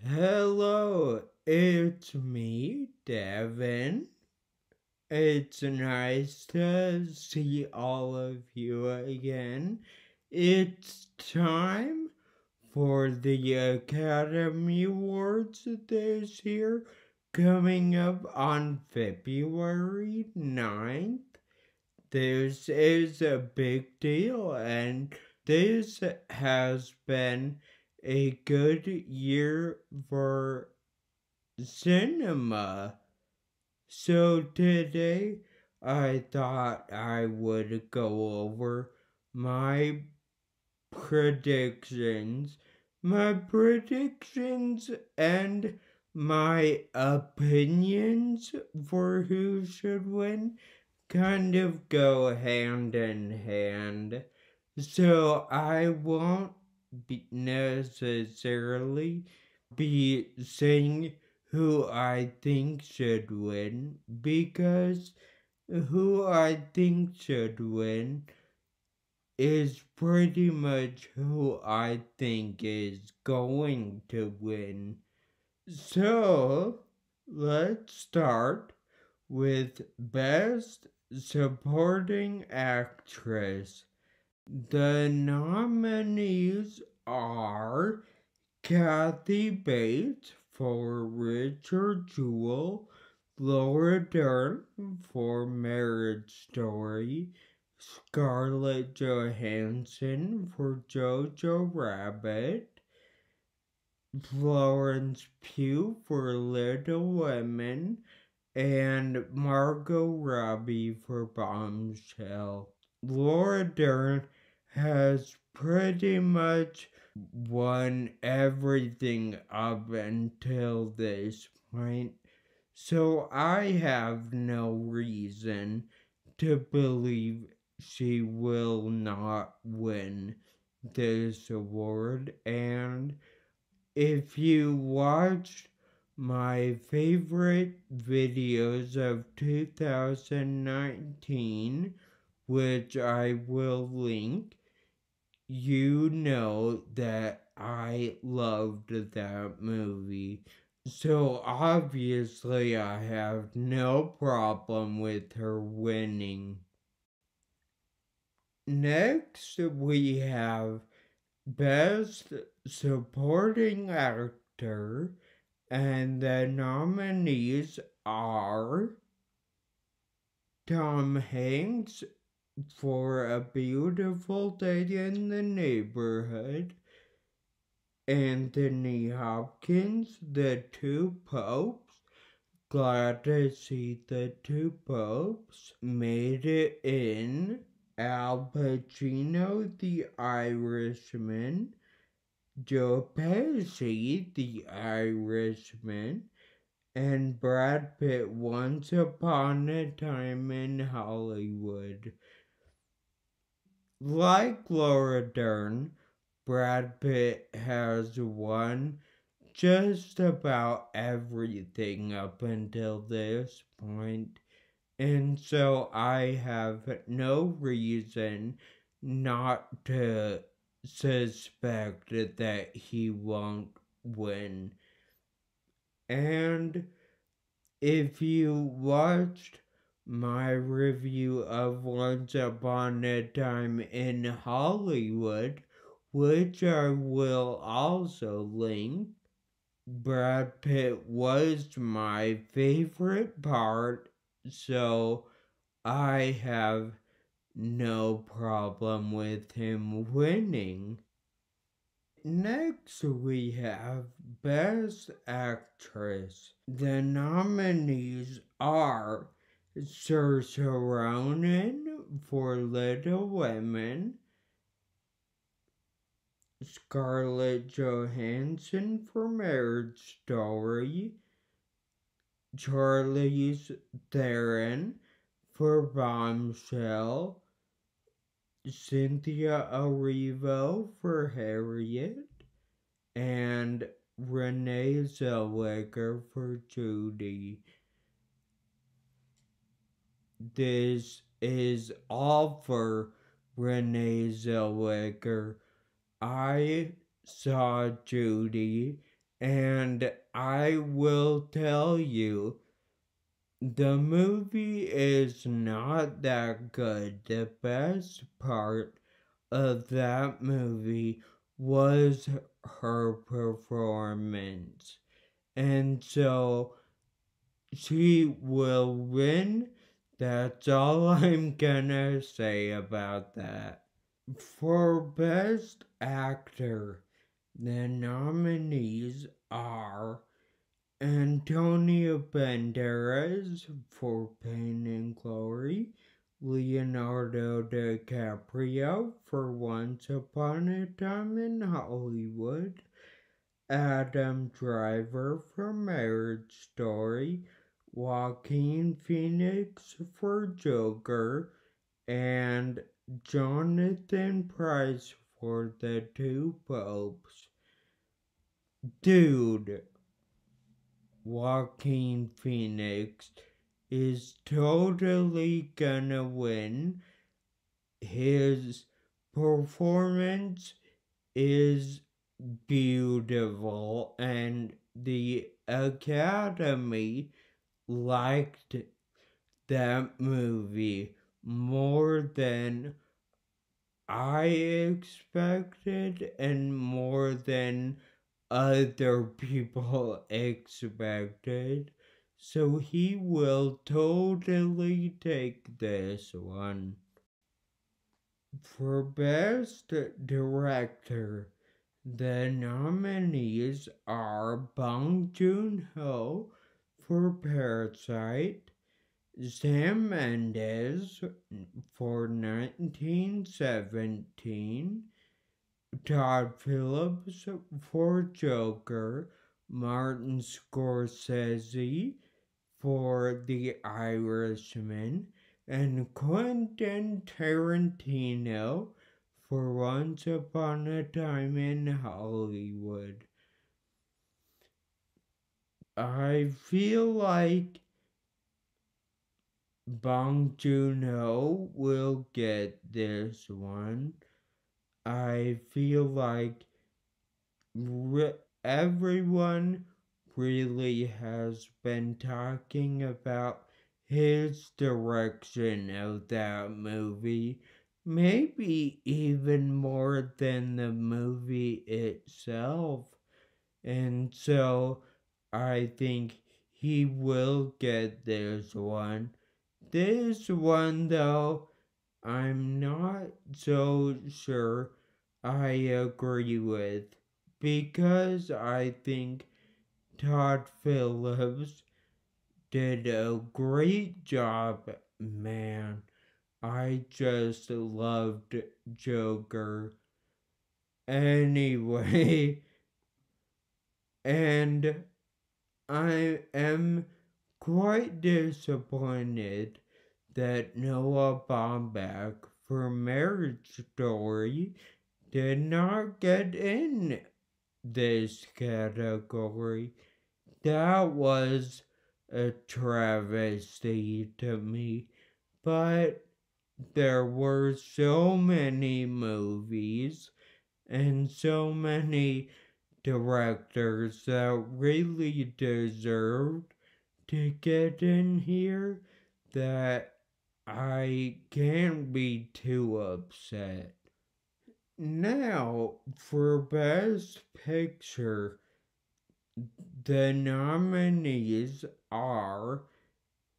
Hello, it's me, Devin. It's nice to see all of you again. It's time for the Academy Awards this year, coming up on February 9th. This is a big deal, and this has been a good year for cinema. So today I thought I would go over my predictions, my predictions and my opinions for who should win kind of go hand in hand. So I won't be necessarily be saying who I think should win, because who I think should win is pretty much who I think is going to win. So let's start with Best Supporting Actress. The nominees are Kathy Bates for Richard Jewell, Laura Dern for Marriage Story, Scarlett Johansson for Jojo Rabbit, Florence Pugh for Little Women, and Margot Robbie for Bombshell. Laura Dern has pretty much won everything up until this point, so I have no reason to believe she will not win this award. And if you watched my favorite videos of 2019, which I will link, you know that I loved that movie. So obviously, I have no problem with her winning. Next, we have Best Supporting Actor, and the nominees are Tom Hanks for A Beautiful Day in the Neighborhood, Anthony Hopkins, The Two Popes. Glad to see the Two Popes made it in. Al Pacino, The Irishman, Joe Pesci, The Irishman, and Brad Pitt, Once Upon a Time in Hollywood. Like Laura Dern, Brad Pitt has won just about everything up until this point, and so I have no reason not to suspect that he won't win. And if you watched my review of Once Upon a Time in Hollywood, which I will also link, Brad Pitt was my favorite part, so I have no problem with him winning. Next, we have Best Actress. The nominees are Saoirse Ronan for Little Women, Scarlett Johansson for Marriage Story, Charlize Theron for Bombshell, Cynthia Erivo for Harriet, and Renee Zellweger for Judy. This is all for Renee Zellweger. I saw Judy And I will tell you, the movie is not that good. The best part of that movie was her performance. And so she will win. That's all I'm gonna say about that. For Best Actor, the nominees are Antonio Banderas for Pain and Glory, Leonardo DiCaprio for Once Upon a Time in Hollywood, Adam Driver for Marriage Story, Joaquin Phoenix for Joker, and Jonathan Pryce for The Two Popes. Dude, Joaquin Phoenix is totally gonna win. His performance is beautiful, and the Academy liked that movie more than I expected and more than other people expected. So he will totally take this one. For Best Director, the nominees are Bong Joon-ho for Parasite, Sam Mendes for 1917, Todd Phillips for Joker, Martin Scorsese for The Irishman, and Quentin Tarantino for Once Upon a Time in Hollywood. I feel like Bong Joon-ho will get this one. I feel like everyone really has been talking about his direction of that movie, maybe even more than the movie itself. And so I think he will get this one. This one, though, I'm not so sure I agree with, because I think Todd Phillips did a great job. Man, I just loved Joker. Anyway, and I am quite disappointed that Noah Baumbach for Marriage Story did not get in this category. That was a travesty to me, but there were so many movies and so many directors that really deserved to get in here that I can't be too upset. Now, for Best Picture, the nominees are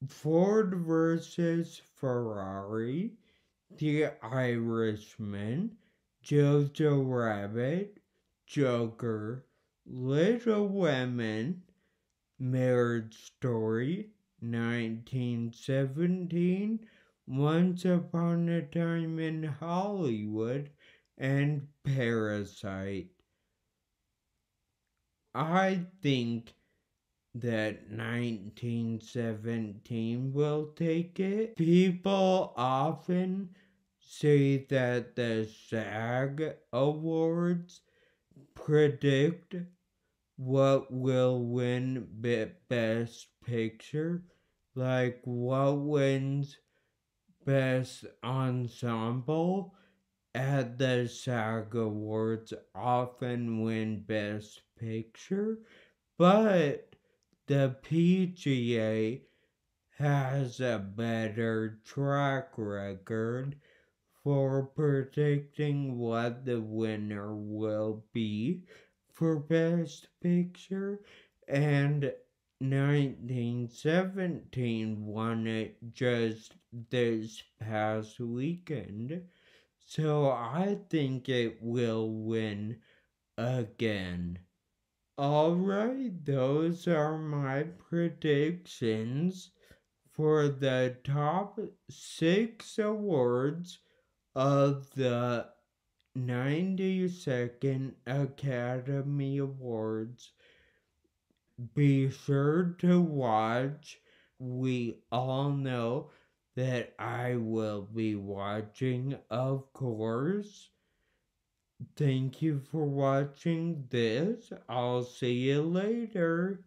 Ford vs. Ferrari, The Irishman, Jojo Rabbit, Joker, Little Women, Marriage Story, 1917, Once Upon a Time in Hollywood, and Parasite. I think that 1917 will take it. People often say that the SAG Awards predict what will win Best Picture, like what wins Best Ensemble, at the SAG Awards often win Best Picture, but the PGA has a better track record for predicting what the winner will be for Best Picture, and 1917 won it just this past weekend. So I think it will win again. Alright, those are my predictions for the top 6 awards of the 92nd Academy Awards. Be sure to watch. We all know that I will be watching, of course. Thank you for watching this. I'll see you later.